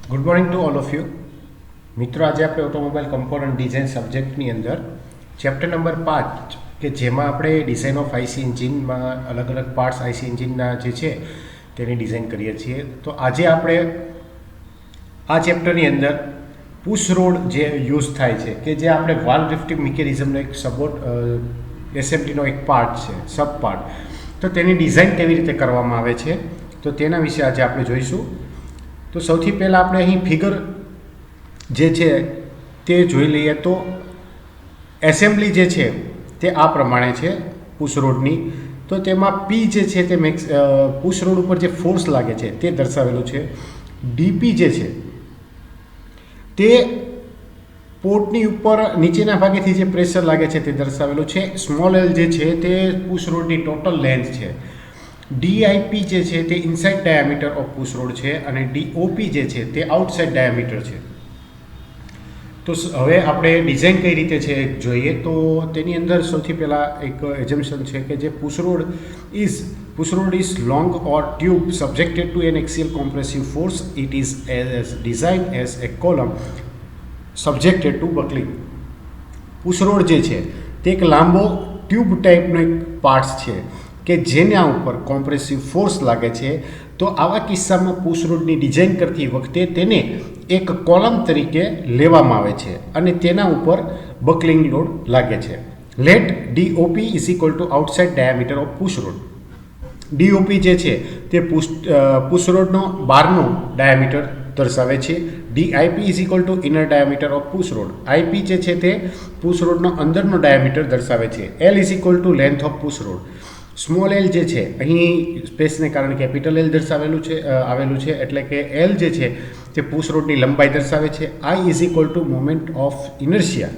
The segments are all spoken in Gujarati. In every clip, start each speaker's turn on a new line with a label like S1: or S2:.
S1: Good morning to all of you મિત્રો. આજે આપણે ઓટોમોબાઈલ કમ્પોનન્ટ ડિઝાઇન સબ્જેક્ટની અંદર ચેપ્ટર નંબર 5 કે જેમાં આપણે ડિઝાઇન ઓફ આઈસી એન્જિનમાં અલગ અલગ પાર્ટ્સ આઈસી એન્જિનના જે છે તેની ડિઝાઇન કરીએ છીએ. તો આજે આપણે આ ચેપ્ટરની અંદર પુશ રોડ જે યુઝ થાય છે કે જે આપણે વાલ્વ લિફ્ટિંગ મિકેનિઝમનો એક સપોર્ટ એસેમ્બલીનો એક પાર્ટ છે, સબ પાર્ટ. તો તેની ડિઝાઇન કેવી રીતે કરવામાં આવે છે તો તેના વિશે આજે આપણે જોઈશું. તો સૌથી પહેલાં આપણે અહીં ફિગર જે છે તે જોઈ લઈએ. તો એસેમ્બલી જે છે તે આ પ્રમાણે છે પુશ રોડની. તો તેમાં પી જે છે તે પુશ રોડ ઉપર જે ફોર્સ લાગે છે તે દર્શાવેલું છે. ડીપી જે છે તે પોર્ટની ઉપર નીચેના ભાગેથી જે પ્રેશર લાગે છે તે દર્શાવેલું છે. સ્મોલ એલ જે છે તે પુશ રોડની ટોટલ લેન્થ છે. ડીઆઈપી જે છે તે inside diameter of push rod છે અને ડીઓપી જે છે તે આઉટસાઇડ ડાયામીટર છે. તો હવે આપણે ડિઝાઇન કઈ રીતે છે જોઈએ. તો તેની અંદર સૌથી પહેલાં એક એઝમ્પશન છે કે જે push rod is long or tube subjected to an axial compressive force. It is as design as a column subjected to buckling. Push rod જે છે તે એક લાંબો ટ્યુબ ટાઈપનો એક પાર્ટ્સ છે કે જેના ઉપર કોમ્પ્રેસિવ ફોર્સ લાગે છે. તો આવા કિસ્સામાં પુશ રોડની ડિઝાઇન કરતી વખતે તેને એક કોલમ તરીકે લેવામાં આવે છે અને તેના ઉપર બકલિંગ લોડ લાગે છે. Let DOP is equal to outside diameter of push rod. DOP જે છે તે પુશ રોડનો બહારનો ડાયામીટર દર્શાવે છે. DIP is equal to inner diameter of push rod. IP જે છે તે પુશ રોડનો અંદરનો ડાયામીટર દર્શાવે છે. L is equal to length of push rod. Small L જે છે અહીં સ્પેસને કારણે કેપિટલ એલ આવેલું છે એટલે કે એલ જે છે તે પુશ રોડની લંબાઈ દર્શાવે છે. I is equal to moment of inertia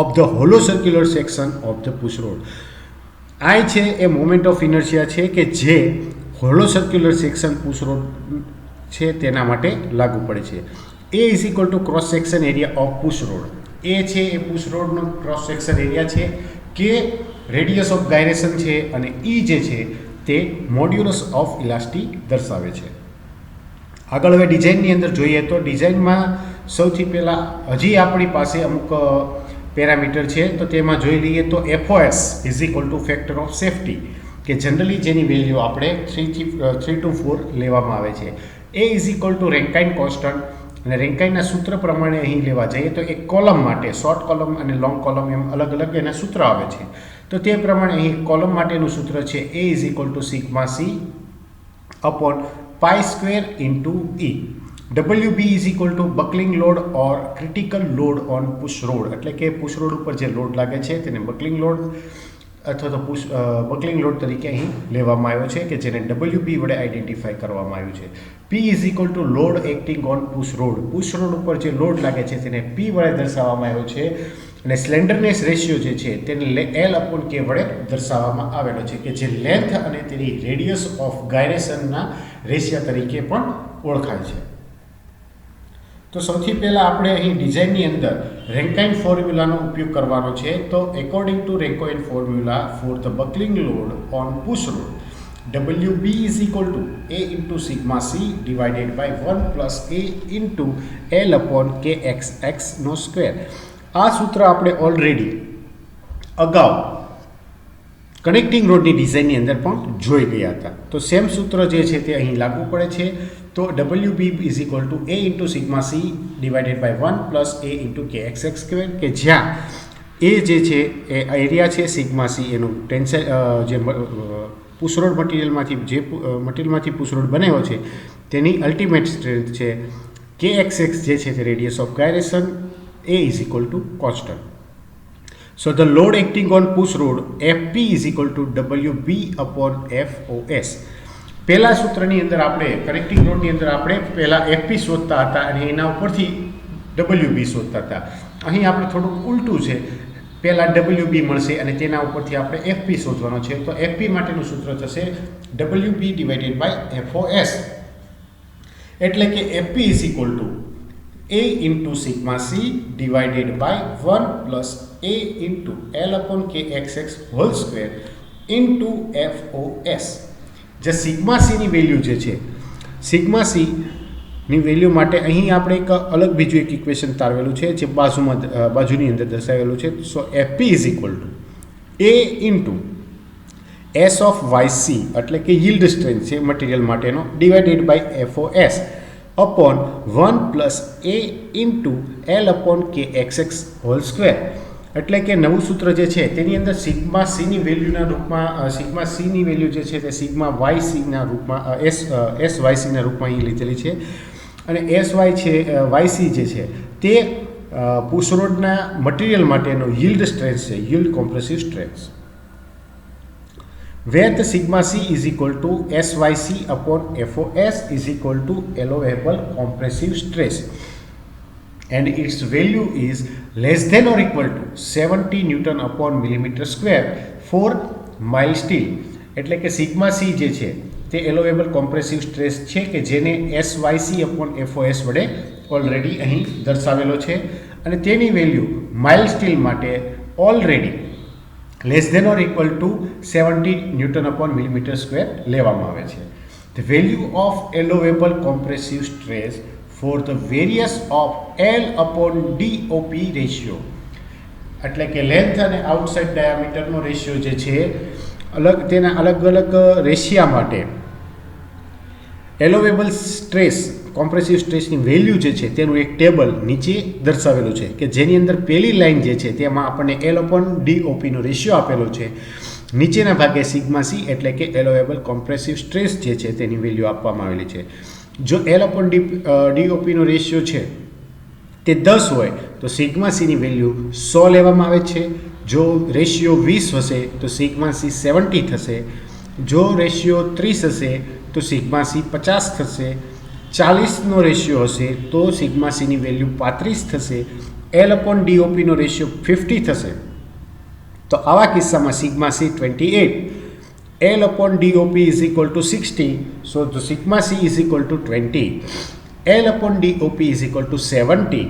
S1: of the hollow circular section of the push rod. I છે એ મોમેન્ટ ઓફ ઇનર્શિયા છે કે જે hollow circular section push rod છે તેના માટે લાગુ પડે છે. એ is equal to cross section area of push rod. A છે એ પુશ રોડનો ક્રોસ સેક્શન એરિયા છે કે રેડિયસ ઓફ ગાયરેશન છે અને ઈ જે છે તે મોડ્યુલસ ઓફ ઇલાસ્ટી દર્શાવે છે. આગળ હવે ડિઝાઇનની અંદર જોઈએ તો ડિઝાઇનમાં સૌથી પહેલાં હજી આપણી પાસે અમુક પેરામીટર છે. તો તેમાં જોઈ લઈએ તો FOS is equal to factor of safety કે જનરલી જેની વેલ્યુ આપણે 3 to 4 લેવામાં આવે છે. એ is equal to Rankine constant અને રેન્કાઇનના સૂત્ર પ્રમાણે અહીં લેવા જઈએ તો એક કોલમ માટે શોર્ટ કોલમ અને લોંગ કોલમ એમ અલગ અલગ એના સૂત્ર આવે છે. તો તે પ્રમાણે અહીં કોલમ માટેનું સૂત્ર છે એ is equal to sigma C upon pi square into E. W B is equal to buckling load or critical load on push rod. એટલે કે પુશ રોડ ઉપર જે લોડ લાગે છે તેને બકલિંગ લોડ અથવા તો બકલિંગ લોડ તરીકે અહીં લેવામાં આવ્યો છે કે જેને ડબલ્યુબી વડે આઈડેન્ટિફાઈ કરવામાં આવ્યું છે. પી is equal two load acting on push road. Push road ઉપર જે લોડ લાગે છે તેને પી વડે દર્શાવવામાં આવ્યો છે અને સ્લેન્ડરનેસ રેશિયો જે છે તેને એલ અપોન કે વડે દર્શાવવામાં આવેલો છે કે જે લેન્થ અને તેની રેડિયસ ઓફ ગાયરેશનના રેશિયા તરીકે પણ ઓળખાય છે. તો સૌથી પહેલાં આપણે અહીં ડિઝાઇનની અંદર રેન્કાઇન ફોર્મ્યુલાનો ઉપયોગ કરવાનો છે. તો according to Rankine formula for the buckling load on push road WB is equal to A into sigma C divided by 1 plus A into L upon KXX no square. આ સૂત્ર આપણે ઓલરેડી અગાઉ કનેક્ટિંગ રોડની ડિઝાઇનની અંદર પણ જોઈ ગયા હતા. તો સેમ સૂત્ર જે છે તે અહીં લાગુ પડે છે. તો WB is equal to A into sigma C divided by 1 plus A into KXX square કે જ્યાં એ જે છે એ એરિયા છે, સિગ્મા સી એનું ટેન્સાઇલ જે પુશ રોડ મટીરિયલમાંથી પુશ રોડ બનાવ્યો છે તેની અલ્ટિમેટ સ્ટ્રેન્થ છે. KXX જે છે તે radius of gyration. A is equal to constant. So the load acting on push road FP is equal to WB upon FOS. પહેલા સૂત્રની અંદર આપણે કનેક્ટિંગ રોડની અંદર આપણે પહેલાં FP શોધતા હતા અને એના ઉપરથી WB શોધતા હતા. અહીં આપણે થોડુંક ઉલટું છે. પહેલાં WB મળશે અને તેના ઉપરથી આપણે FP શોધવાનો છે. તો FP માટેનું સૂત્ર થશે WB ડિવાઇડેડ બાય FOS. એટલે કે FP is equal two A into sigma C divided by 1 plus A into L upon KXX whole square into FOS. જે સિગ્મા સી ની વેલ્યુ જે છે સિગ્મા સી ની વેલ્યુ માટે અહીં આપણે એક અલગ બીજું એક ઇક્વેશન તારવેલું છે જે બાજુની અંદર દર્શાવેલું છે. So AP is equal to A into S of YC એટલે કે yિલ્ડ સ્ટ્રેન્થ છે મટીરિયલ માટેનો divided by FOS upon 1 plus A into L upon K XX whole square. એટલે કે નવું સૂત્ર જે છે તેની અંદર સિગ્મા સીની વેલ્યુના રૂપમાં સિગ્મા સીની વેલ્યુ જે છે તે સિગ્મા વાયસીના રૂપમાં એસ વાયસીના રૂપમાં અહીં લીધેલી છે અને એસ વાય છે વાયસી જે છે તે પુશરોડના મટીરિયલ માટેનો yિલ્ડ સ્ટ્રેન્થ છે, yield compressive stress. where the sigma c is equal to SYC upon FOS is equal to allowable compressive stress and its value is less than or equal to 70 Newton upon millimeter square for mild steel. એટલે કે સિગ્મા સી જે છે તે એલોવેબલ કોમ્પ્રેસિવ સ્ટ્રેસ છે કે જેને SYC upon FOS વડે ઓલરેડી અહીં દર્શાવેલો છે અને તેની વેલ્યુ માઇલ્ડ સ્ટીલ માટે already less than or equal to 70 Newton upon millimeter square લેવામાં આવે છે. The value of allowable compressive stress for the various of L upon DOP ratio એટલે કે લેન્થ અને આઉટસાઇડ ડાયામીટરનો રેશિયો જે છે તેના અલગ અલગ રેશિયા માટે એલોવેબલ સ્ટ્રેસ કોમ્પ્રેસિવ સ્ટ્રેસની વેલ્યુ જે છે તેનું એક ટેબલ નીચે દર્શાવેલું છે કે જેની અંદર પહેલી લાઇન જે છે તેમાં આપણને એલ અપોન ડીઓપીનો રેશિયો આપેલો છે, નીચેના ભાગે સિગ્મા સી એટલે કે એલોવેબલ કોમ્પ્રેસિવ સ્ટ્રેસ જે છે તેની વેલ્યુ આપવામાં આવેલી છે. જો એલ અપોન ડીઓપીનો રેશિયો છે તે 10 હોય તો સિગ્મા સીની વેલ્યુ 100 લેવામાં આવે છે. જો રેશિયો 20 હશે તો સિગ્મા સી 70 થશે. જો રેશિયો 30 હશે તો સિગ્મા સી 50 થશે. 40નો રેશિયો હશે તો સિગ્મા સીની વેલ્યુ 35 થશે. એલ અપોન ડીઓપીનો રેશિયો 50 થશે તો આવા કિસ્સામાં sigma C 28. L upon DOP is equal two 60 so the sigma she is equal two 20. L upon DOP is equal two 70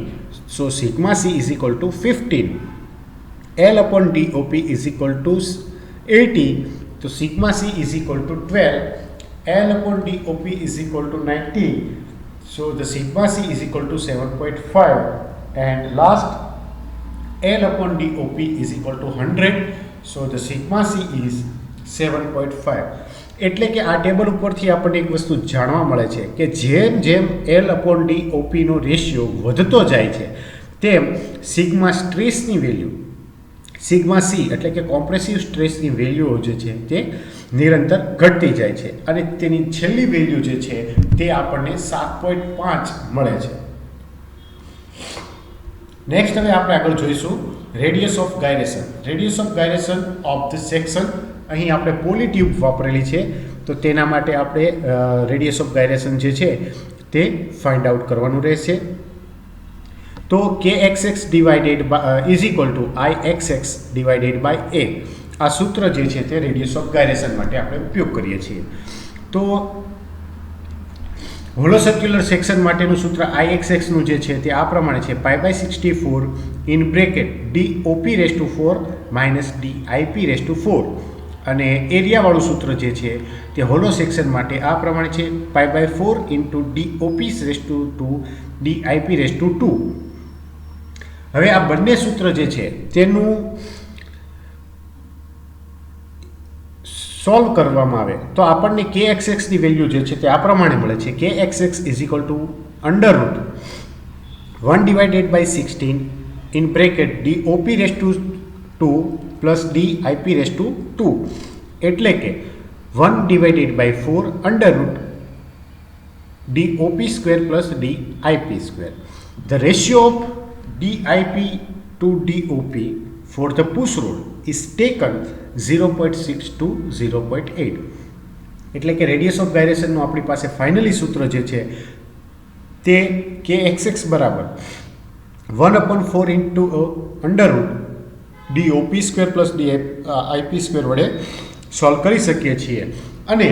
S1: so sigma she is equal two 15. L upon DOP is equal two 80 તો sigma she is equal two 12. L upon DOP is equal to 90, so the sigma C is equal to 7.5, and last L upon DOP is equal to 100, so the sigma C is 7.5. એટલે કે આ ટેબલ ઉપરથી આપણને એક વસ્તુ જાણવા મળે છે કે જેમ જેમ L upon DOP નો રેશિયો વધતો જાય છે તેમ સિગ્મા સ્ટ્રેસની વેલ્યુ સિગ્મા સી એટલે કે કોમ્પ્રેસિવ સ્ટ્રેસની વેલ્યુઓ જે છે તે નિરંતર ઘટતી જાય છે અને તેની છેલ્લી વેલ્યુ જે છે તે આપણને 7.5 મળે છે. નેક્સ્ટ હવે આપણે આગળ જોઈશું radius of gyration. Radius of gyration of the section. અહીં આપણે પોલી ટ્યુબ વાપરેલી છે તો તેના માટે આપણે રેડિયસ ઓફ ગાયરેશન જે છે તે ફાઇન્ડ આઉટ કરવાનું રહેશે. તો KXX divided is equal to IXX divided by A. આ સૂત્ર જે છે તે રેડિયસ ઓફ ગાયરેશન માટે આપણે ઉપયોગ કરીએ છીએ. તો હોલો સર્ક્યુલર સેક્શન માટેનું સૂત્ર IXX નું જે છે તે આ પ્રમાણે છે π/64 in bracket DOP⁴ minus DIP⁴. અને એરિયાવાળું સૂત્ર જે છે તે હોલો સેક્શન માટે આ પ્રમાણે છે π/4 ઇન્ટુ DOP⁻², DIP⁻². હવે આ બંને સૂત્ર જે છે તેનું સોલ્વ કરવામાં આવે તો આપણને KXX ની વેલ્યુ જે છે તે આ પ્રમાણે મળે છે KXX is equal two √1/16 in bracket DOP⁻² plus DIP⁻². એટલે કે 1/4 √DOP² plus DIP². The ratio of DIP to DOP for the push rod is taken 0.6 to 0.8. એટલે કે રેડિયસ ઓફ ગાયરેશનનું આપણી પાસે ફાઇનલી સૂત્ર જે છે તે KXX બરાબર 1/4 ઇન્ટુ √DOP² પ્લસ DIP² વડે સોલ્વ કરી શકીએ છીએ. અને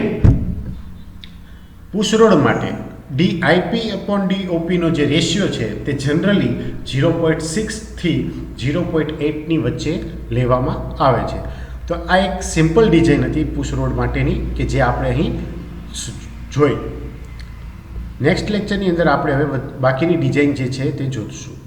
S1: પુશ રોડ માટે DIP/DOP નો જે રેશિયો છે તે જનરલી 0.6 થી 0.8 ની વચ્ચે લેવામાં આવે છે. તો આ એક સિમ્પલ ડિઝાઇન હતી પુશ રોડ માટેની કે જે આપણે અહીં જોઈ. નેક્સ્ટ લેક્ચરની અંદર આપણે હવે બાકીની ડિઝાઇન જે છે તે જોઈશું.